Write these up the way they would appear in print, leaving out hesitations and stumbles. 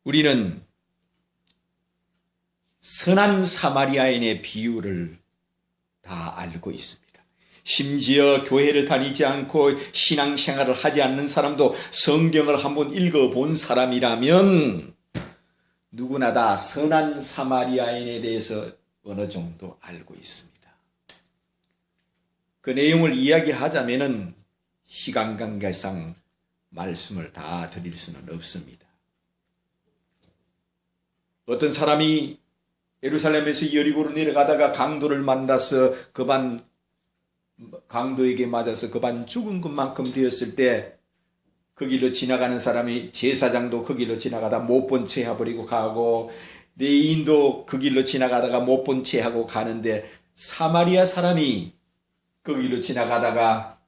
우리는 선한 사마리아인의 비유를 다 알고 있습니다. 심지어 교회를 다니지 않고 신앙생활을 하지 않는 사람도 성경을 한번 읽어본 사람이라면 누구나 다 선한 사마리아인에 대해서 어느 정도 알고 있습니다. 그 내용을 이야기하자면은 시간 관계상 말씀을 다 드릴 수는 없습니다. 어떤 사람이 예루살렘에서 여리고로 내려가다가 강도를 만나서 강도에게 맞아서 그반 죽은 것만큼 되었을 때 그 길로 지나가는 사람이 제사장도 그 길로 지나가다 못 본 채 해버리고 가고 레인도 그 길로 지나가다가 못 본 채 하고 가는데 사마리아 사람이 그 길로 지나가다가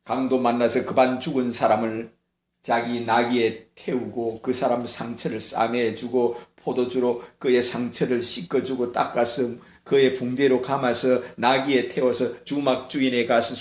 강도 만나서 그반 죽은 사람을 자기 나귀에 태우고 그 사람 상처를 싸매주고 포도주로 그의 상처를 씻어주고 닦아서 그의 붕대로 감아서 나귀에 태워서 주막 주인에 가서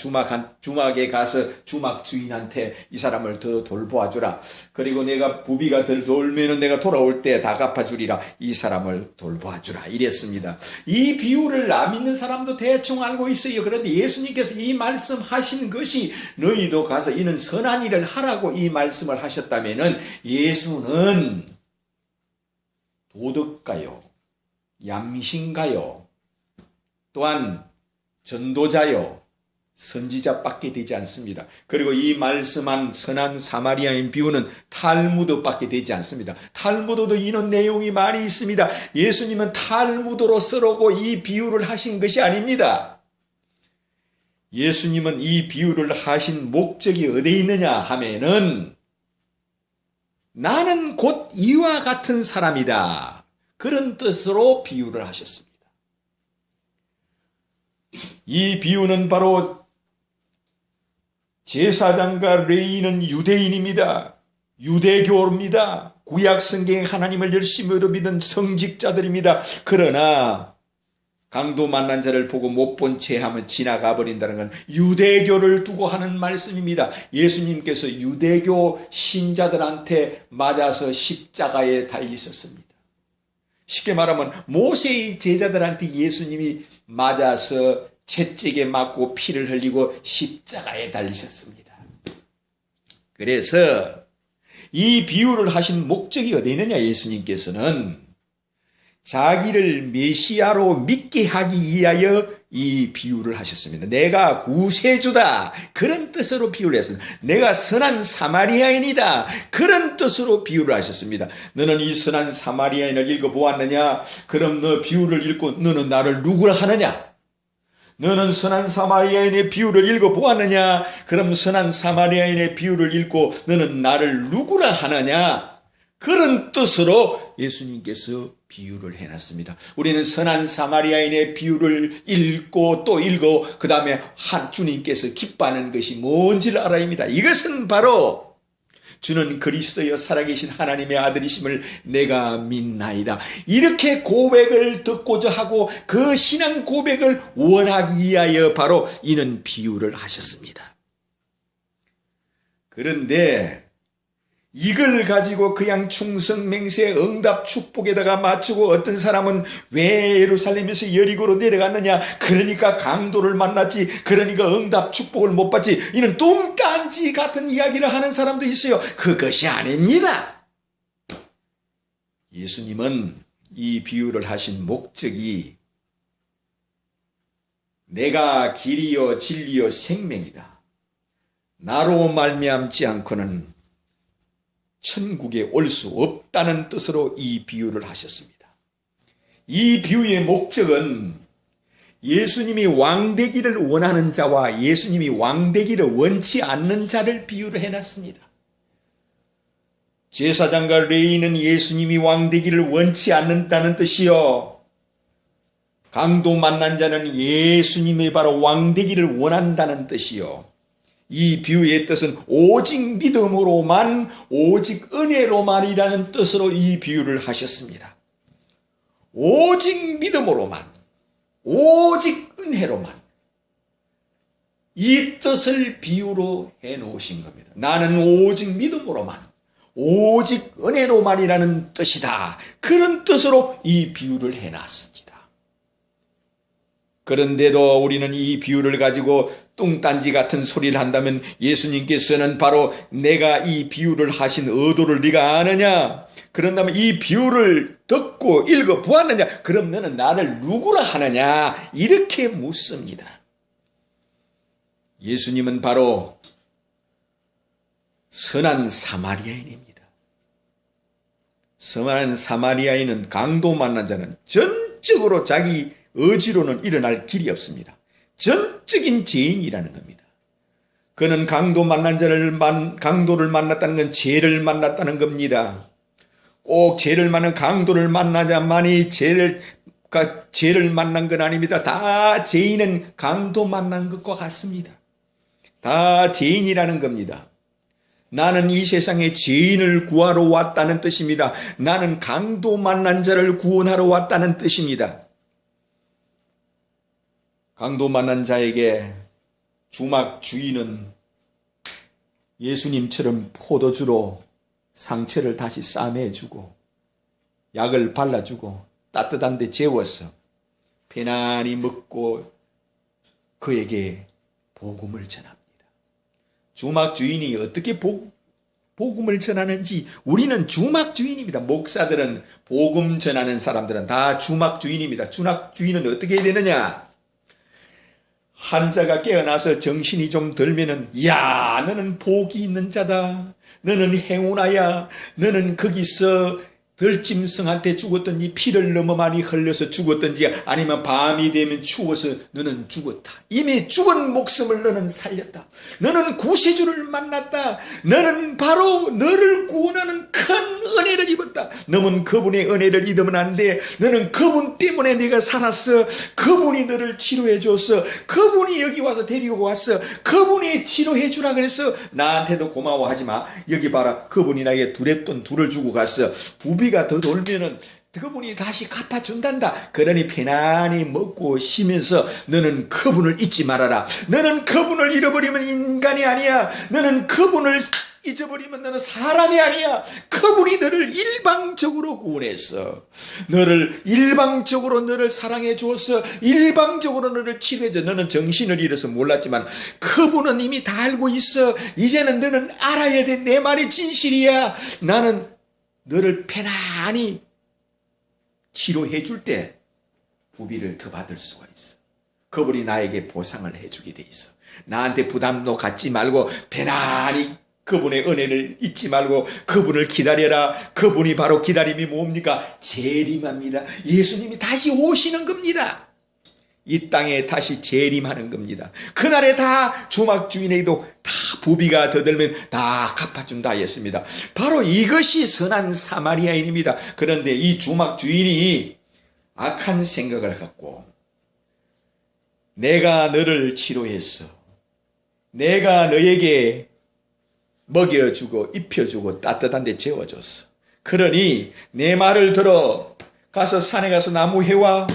주막에 가서 주막 주인한테 이 사람을 더 돌보아주라. 그리고 내가 부비가 덜 돌면은 내가 돌아올 때 다 갚아주리라. 이 사람을 돌보아주라. 이랬습니다. 이 비유를 안 믿는 사람도 대충 알고 있어요. 그런데 예수님께서 이 말씀하신 것이 너희도 가서 이는 선한 일을 하라고 이 말씀을 하셨다면은 예수는 도덕가요? 양신가요? 또한 전도자요, 선지자밖에 되지 않습니다. 그리고 이 말씀한 선한 사마리아인 비유는 탈무드밖에 되지 않습니다. 탈무드도 이런 내용이 많이 있습니다. 예수님은 탈무드로 쓰라고 이 비유를 하신 것이 아닙니다. 예수님은 이 비유를 하신 목적이 어디에 있느냐 하면은 나는 곧 이와 같은 사람이다. 그런 뜻으로 비유를 하셨습니다. 이 비유는 바로 제사장과 레위인은 유대인입니다. 유대교입니다. 구약 성경에 하나님을 열심으로 믿는 성직자들입니다. 그러나 강도 만난 자를 보고 못 본 채 하면 지나가 버린다는 건 유대교를 두고 하는 말씀입니다. 예수님께서 유대교 신자들한테 맞아서 십자가에 달리셨습니다. 쉽게 말하면 모세의 제자들한테 예수님이 맞아서 채찍에 맞고 피를 흘리고 십자가에 달리셨습니다. 그래서 이 비유를 하신 목적이 어디 있느냐, 예수님께서는 자기를 메시아로 믿게 하기 위하여 이 비유를 하셨습니다. 내가 구세주다, 그런 뜻으로 비유를 했습니다. 내가 선한 사마리아인이다, 그런 뜻으로 비유를 하셨습니다. 너는 이 선한 사마리아인을 읽어보았느냐? 그럼 너 비유를 읽고 너는 나를 누구라 하느냐? 너는 선한 사마리아인의 비유를 읽어보았느냐? 그럼 선한 사마리아인의 비유를 읽고 너는 나를 누구라 하느냐? 그런 뜻으로 예수님께서 비유를 해놨습니다. 우리는 선한 사마리아인의 비유를 읽고 또 읽고 그 다음에 주님께서 기뻐하는 것이 뭔지를 알아야 합니다. 이것은 바로 주는 그리스도여 살아계신 하나님의 아들이심을 내가 믿나이다. 이렇게 고백을 듣고자 하고 그 신앙 고백을 원하기 위하여 바로 이는 비유를 하셨습니다. 그런데 이걸 가지고 그냥 충성맹세 응답 축복에다가 맞추고 어떤 사람은 왜 예루살렘에서 여리고로 내려갔느냐? 그러니까 강도를 만났지. 그러니까 응답 축복을 못 받지. 이는 뚱딴지 같은 이야기를 하는 사람도 있어요. 그것이 아닙니다. 예수님은 이 비유를 하신 목적이 내가 길이요 진리요 생명이다. 나로 말미암지 않고는 천국에 올 수 없다는 뜻으로 이 비유를 하셨습니다. 이 비유의 목적은 예수님이 왕되기를 원하는 자와 예수님이 왕되기를 원치 않는 자를 비유를 해놨습니다. 제사장과 레위인은 예수님이 왕되기를 원치 않는다는 뜻이요, 강도 만난 자는 예수님이 바로 왕되기를 원한다는 뜻이요, 이 비유의 뜻은 오직 믿음으로만, 오직 은혜로만이라는 뜻으로 이 비유를 하셨습니다. 오직 믿음으로만, 오직 은혜로만, 이 뜻을 비유로 해놓으신 겁니다. 나는 오직 믿음으로만, 오직 은혜로만이라는 뜻이다. 그런 뜻으로 이 비유를 해놨습니다. 그런데도 우리는 이 비유를 가지고 뚱딴지 같은 소리를 한다면 예수님께서는 바로 내가 이 비유를 하신 의도를 네가 아느냐? 그런다면 이 비유를 듣고 읽어 보았느냐? 그럼 너는 나를 누구라 하느냐? 이렇게 묻습니다. 예수님은 바로 선한 사마리아인입니다. 선한 사마리아인은 강도 만난 자는 전적으로 자기 의지로는 일어날 길이 없습니다. 전적인 죄인이라는 겁니다. 그는 강도를 만났다는 건 죄를 만났다는 겁니다. 꼭 죄를 만난 강도를 만나자만이 죄를 만난 건 아닙니다. 다 죄인은 강도 만난 것과 같습니다. 다 죄인이라는 겁니다. 나는 이 세상에 죄인을 구하러 왔다는 뜻입니다. 나는 강도 만난 자를 구원하러 왔다는 뜻입니다. 강도 만난 자에게 주막 주인은 예수님처럼 포도주로 상처를 다시 싸매주고 약을 발라주고 따뜻한 데 재워서 편안히 먹고 그에게 복음을 전합니다. 주막 주인이 어떻게 복음을 전하는지 우리는 주막 주인입니다. 목사들은 복음 전하는 사람들은 다 주막 주인입니다. 주막 주인은 어떻게 해야 되느냐? 환자가 깨어나서 정신이 좀 들면은 야 너는 복이 있는 자다. 너는 행운아야. 너는 거기서 들짐승한테 죽었든지 피를 너무 많이 흘려서 죽었든지 아니면 밤이 되면 추워서 너는 죽었다. 이미 죽은 목숨을 너는 살렸다. 너는 구세주를 만났다. 너는 바로 너를 구원하는 큰 은혜를 입었다. 너는 그분의 은혜를 잊으면 안 돼. 너는 그분 때문에 네가 살았어. 그분이 너를 치료해 줬어. 그분이 여기 와서 데리고 왔어. 그분이 치료해 주라 그랬어. 나한테도 고마워하지 마. 여기 봐라. 그분이 나에게 두랩돈 둘을 주고 갔어. 부비가 더 돌면은 그분이 다시 갚아준단다. 그러니 편안히 먹고 쉬면서 너는 그분을 잊지 말아라. 너는 그분을 잃어버리면 인간이 아니야. 너는 그분을 잊어버리면 너는 사람이 아니야. 그분이 너를 일방적으로 구원했어. 너를 사랑해 주었어. 일방적으로 너를 치료해 줘. 너는 정신을 잃어서 몰랐지만 그분은 이미 다 알고 있어. 이제는 너는 알아야 돼. 내 말이 진실이야. 나는 너를 편안히 치료해 줄 때 부비를 더 받을 수가 있어. 그분이 나에게 보상을 해주게 돼 있어. 나한테 부담도 갖지 말고 편안히 그분의 은혜를 잊지 말고 그분을 기다려라. 그분이 바로 기다림이 뭡니까? 재림합니다. 예수님이 다시 오시는 겁니다. 이 땅에 다시 재림하는 겁니다. 그날에 다 주막 주인에게도 다 부비가 더 들면 다 갚아준다 했습니다. 바로 이것이 선한 사마리아인입니다. 그런데 이 주막 주인이 악한 생각을 갖고 내가 너를 치료했어. 내가 너에게 먹여주고 입혀주고 따뜻한 데 재워줬어. 그러니 내 말을 들어 가서 산에 가서 나무 해와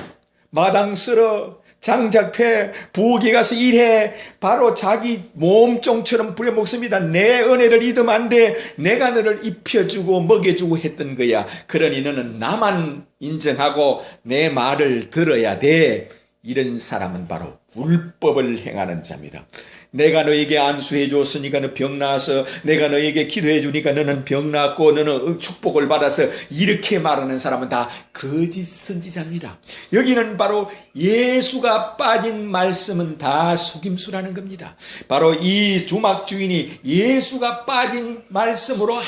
마당 쓸어 장작패 부엌에 가서 일해. 바로 자기 몸종처럼 부려먹습니다. 내 은혜를 잊으면 안 돼. 내가 너를 입혀주고 먹여주고 했던 거야. 그러니 너는 나만 인정하고 내 말을 들어야 돼. 이런 사람은 바로 불법을 행하는 자입니다. 내가 너에게 안수해 줬으니까 너 병 나아서 내가 너에게 기도해 주니까 너는 병 나았고 너는 축복을 받아서 이렇게 말하는 사람은 다 거짓 선지자입니다. 여기는 바로 예수가 빠진 말씀은 다 속임수라는 겁니다. 바로 이 주막 주인이 예수가 빠진 말씀으로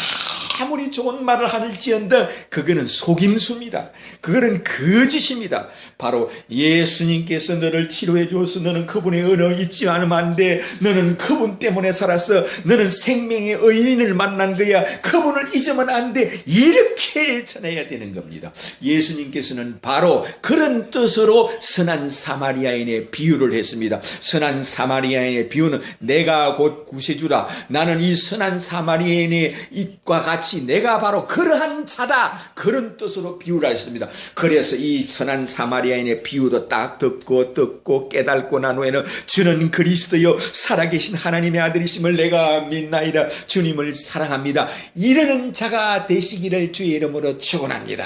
아무리 좋은 말을 할지언정 그거는 속임수입니다. 그거는 거짓입니다. 바로 예수님께서 너를 치료해 줘서 너는 그분의 은혜 잊지 않으면 안 돼. 너는 그분 때문에 살았어. 너는 생명의 의인을 만난 거야. 그분을 잊으면 안 돼. 이렇게 전해야 되는 겁니다. 예수님께서는 바로 그런 뜻으로 선한 사마리아인의 비유를 했습니다. 선한 사마리아인의 비유는 내가 곧 구세주라. 나는 이 선한 사마리아인의 과 같이 내가 바로 그러한 자다. 그런 뜻으로 비유를 했습니다. 그래서 이 선한 사마리아인의 비유도 딱 듣고 깨닫고 난 후에는 저는 그리스도요 살아계신 하나님의 아들이심을 내가 믿나이다. 주님을 사랑합니다. 이러는 자가 되시기를 주의 이름으로 축원합니다.